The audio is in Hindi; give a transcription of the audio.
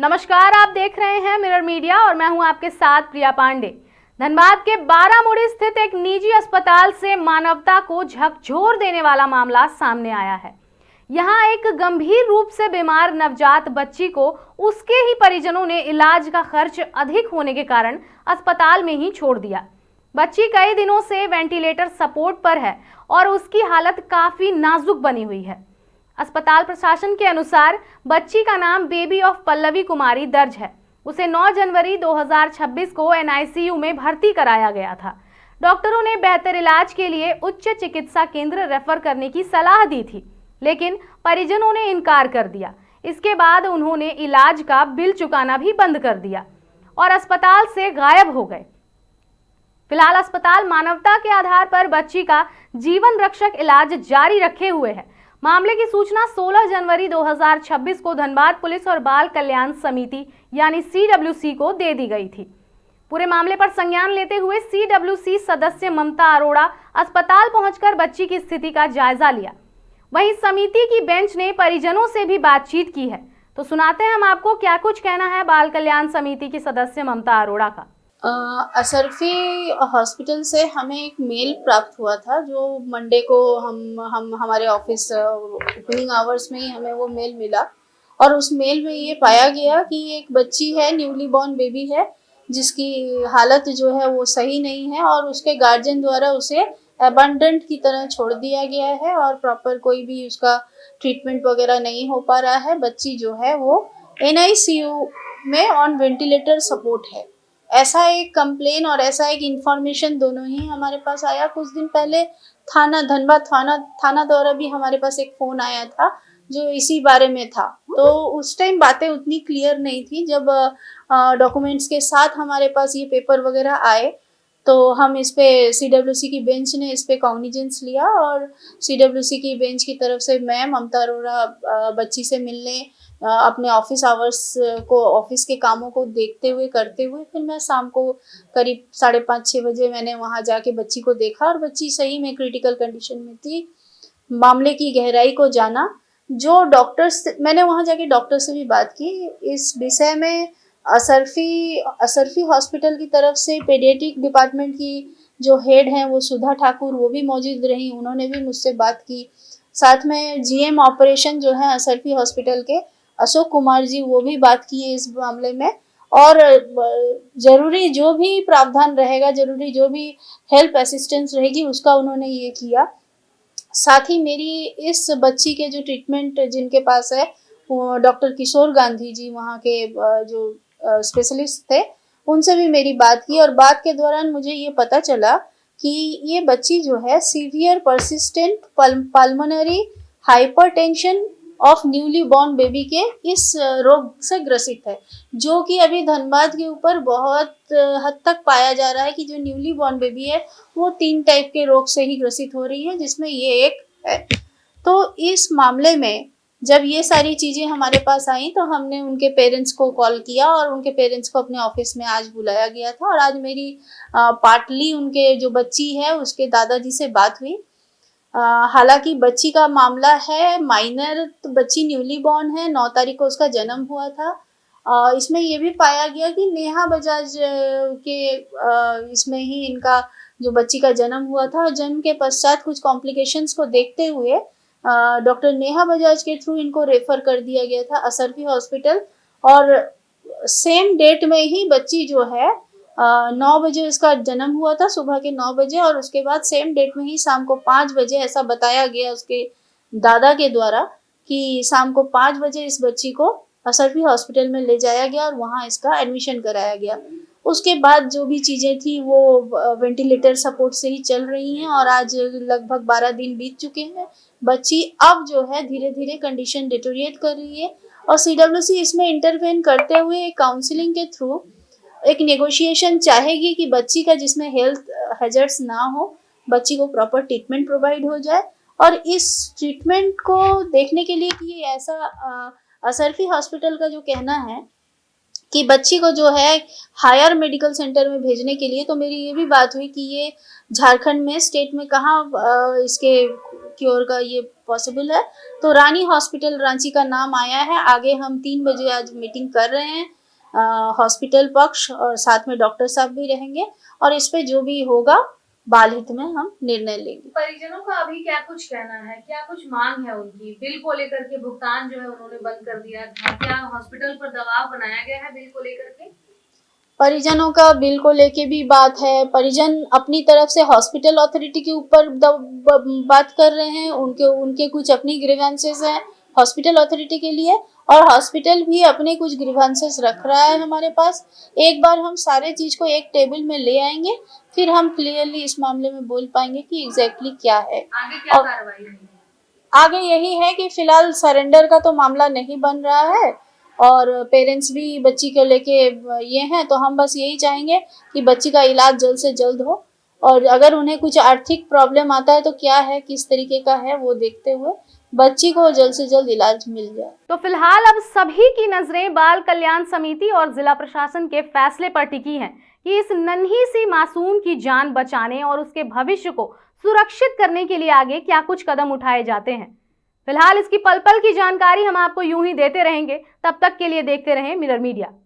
नमस्कार, आप देख रहे हैं मिरर मीडिया और मैं हूं आपके साथ प्रिया पांडे। धनबाद के बारामुड़ी स्थित एक निजी अस्पताल से मानवता को झकझोर देने वाला मामला सामने आया है। यहां एक गंभीर रूप से बीमार नवजात बच्ची को उसके ही परिजनों ने इलाज का खर्च अधिक होने के कारण अस्पताल में ही छोड़ दिया। बच्ची कई दिनों से वेंटिलेटर सपोर्ट पर है और उसकी हालत काफी नाजुक बनी हुई है। अस्पताल प्रशासन के अनुसार बच्ची का नाम बेबी ऑफ पल्लवी कुमारी दर्ज है। उसे 9 जनवरी 2026 को एनआईसीयू में भर्ती कराया गया था। डॉक्टरों ने बेहतर इलाज के लिए उच्च चिकित्सा केंद्र रेफर करने की सलाह दी थी, लेकिन परिजनों ने इनकार कर दिया। इसके बाद उन्होंने इलाज का बिल चुकाना भी बंद कर दिया और अस्पताल से गायब हो गए। फिलहाल अस्पताल मानवता के आधार पर बच्ची का जीवन रक्षक इलाज जारी रखे हुए है। मामले की सूचना 16 जनवरी 2026 को धनबाद पुलिस और बाल कल्याण समिति यानी CWC को दे दी गई थी। पूरे मामले पर संज्ञान लेते हुए CWC सदस्य ममता अरोड़ा अस्पताल पहुंचकर बच्ची की स्थिति का जायजा लिया। वहीं समिति की बेंच ने परिजनों से भी बातचीत की है। तो सुनाते हैं हम आपको क्या कुछ कहना है बाल कल्याण समिति की सदस्य ममता अरोड़ा का। असरफी हॉस्पिटल से हमें एक मेल प्राप्त हुआ था, जो मंडे को हम हमारे ऑफिस ओपनिंग आवर्स में ही हमें वो मेल मिला। और उस मेल में ये पाया गया कि एक बच्ची है, न्यूली बॉर्न बेबी है, जिसकी हालत जो है वो सही नहीं है और उसके गार्जियन द्वारा उसे अबंडेंट की तरह छोड़ दिया गया है और प्रॉपर कोई भी उसका ट्रीटमेंट वगैरह नहीं हो पा रहा है। बच्ची जो है वो NICU में ऑन वेंटिलेटर सपोर्ट है। ऐसा एक कंप्लेन और ऐसा एक इंफॉर्मेशन दोनों ही हमारे पास आया। कुछ दिन पहले धनबाद थाना द्वारा भी हमारे पास एक फोन आया था जो इसी बारे में था। तो उस टाइम बातें उतनी क्लियर नहीं थी। जब डॉक्यूमेंट्स के साथ हमारे पास ये पेपर वगैरह आए तो हम इस पे CWC की बेंच ने इस पे कॉग्निजेंस लिया और CWC की बेंच की तरफ से मैं ममता अरोड़ा बच्ची से मिलने अपने ऑफिस आवर्स को, ऑफिस के कामों को देखते हुए करते हुए फिर मैं शाम को करीब 5:30-6 बजे मैंने वहां जाके बच्ची को देखा और बच्ची सही में क्रिटिकल कंडीशन में थी। मामले की गहराई को जाना, जो डॉक्टर्स, मैंने वहां जाके डॉक्टर से भी बात की इस विषय में। असरफी हॉस्पिटल की तरफ से पेडियाट्रिक डिपार्टमेंट की जो हेड हैं वो सुधा ठाकुर, वो भी मौजूद रही। उन्होंने भी मुझसे बात की। साथ में GM ऑपरेशन जो है असरफी हॉस्पिटल के अशोक कुमार जी, वो भी बात किए इस मामले में। और जरूरी जो भी प्रावधान रहेगा, जरूरी जो भी हेल्प असिस्टेंस रहेगी, उसका उन्होंने ये किया। साथ ही मेरी इस बच्ची के जो ट्रीटमेंट जिनके पास है वो डॉक्टर किशोर गांधी जी, वहाँ के जो स्पेशलिस्ट थे, उनसे भी मेरी बात की। और बात के दौरान मुझे ये पता चला कि ये बच्ची जो है severe persistent pulmonary hypertension of newly born baby के इस रोग से ग्रसित है, जो कि अभी धनबाद के ऊपर बहुत हद तक पाया जा रहा है कि जो न्यूली बॉर्न बेबी है वो 3 टाइप के रोग से ही ग्रसित हो रही है, जिसमें ये एक है। तो इस मामले में जब ये सारी चीजें हमारे पास आई तो हमने उनके पेरेंट्स को कॉल किया और उनके पेरेंट्स को अपने ऑफिस में आज बुलाया गया था। और आज मेरी पार्टली उनके जो बच्ची है उसके दादाजी से बात हुई। हालांकि बच्ची का मामला है माइनर, तो बच्ची न्यूली बॉर्न है, 9 तारीख को उसका जन्म हुआ था। इसमें ये भी पाया गया कि नेहा बजाज के इसमें ही इनका जो बच्ची का जन्म हुआ था। जन्म के पश्चात कुछ कॉम्प्लिकेशंस को देखते हुए डॉक्टर नेहा बजाज के थ्रू इनको रेफर कर दिया गया था असरफी हॉस्पिटल। और सेम डेट में ही बच्ची जो है 9 बजे उसका जन्म हुआ था, सुबह के 9 बजे। और उसके बाद सेम डेट में ही शाम को 5 बजे, ऐसा बताया गया उसके दादा के द्वारा कि शाम को 5 बजे इस बच्ची को असरफी हॉस्पिटल में ले जाया गया और वहाँ इसका एडमिशन कराया गया। उसके बाद जो भी चीज़ें थी वो वेंटिलेटर सपोर्ट से ही चल रही हैं और आज लगभग 12 दिन बीत चुके हैं। बच्ची अब जो है धीरे धीरे कंडीशन डिटोरिएट कर रही है और CWC इसमें इंटरवेन करते हुए काउंसलिंग के थ्रू एक नेगोशिएशन चाहेगी कि बच्ची का जिसमें हेल्थ हैजर्ड्स ना हो, बच्ची को प्रॉपर ट्रीटमेंट प्रोवाइड हो जाए। और इस ट्रीटमेंट को देखने के लिए कि ये ऐसा असरफी हॉस्पिटल का जो कहना है कि बच्ची को जो है हायर मेडिकल सेंटर में भेजने के लिए, तो मेरी ये भी बात हुई कि ये झारखंड में स्टेट में कहाँ इसके क्योर का ये पॉसिबल है। तो रानी हॉस्पिटल रांची का नाम आया है। आगे हम 3 बजे आज मीटिंग कर रहे हैं हॉस्पिटल पक्ष, और साथ में डॉक्टर साहब भी रहेंगे, और इस पे जो भी होगा बाल हित में हम निर्णय लेंगे। परिजनों का अभी क्या कुछ कहना है, क्या कुछ मांग है उनकी? बिल को लेकर के भुगतान जो है उन्होंने बंद कर दिया था, क्या हॉस्पिटल पर दबाव बनाया गया है बिल को लेकर के? परिजनों का बिल को लेके भी बात है। परिजन अपनी तरफ से हॉस्पिटल अथॉरिटी के ऊपर बात कर रहे हैं, उनके उनके कुछ अपनी ग्रीवेंसेस हैं हॉस्पिटल अथॉरिटी के लिए, और हॉस्पिटल भी अपने कुछ ग्रीवेंसेस रख रहा है हमारे पास। एक बार हम सारे चीज को एक टेबल में ले आएंगे, फिर हम क्लियरली इस मामले में बोल पाएंगे कि एग्जैक्टली क्या है। आगे क्या कार्रवाई रहेगी? आगे यही है कि फिलहाल सरेंडर का तो मामला नहीं बन रहा है, और पेरेंट्स भी बच्ची को लेके ये हैं, तो हम बस यही चाहेंगे कि बच्ची का इलाज जल्द से जल्द हो, और अगर उन्हें कुछ आर्थिक प्रॉब्लम आता है तो क्या है, किस तरीके का है, वो देखते हुए बच्ची को जल्द से जल्द इलाज मिल जाए। तो फिलहाल अब सभी की नजरें बाल कल्याण समिति और जिला प्रशासन के फैसले पर टिकी हैं कि इस नन्ही सी मासूम की जान बचाने और उसके भविष्य को सुरक्षित करने के लिए आगे क्या कुछ कदम उठाए जाते हैं। फिलहाल इसकी पल पल की जानकारी हम आपको यूं ही देते रहेंगे। तब तक के लिए देखते रहें मिरर मीडिया।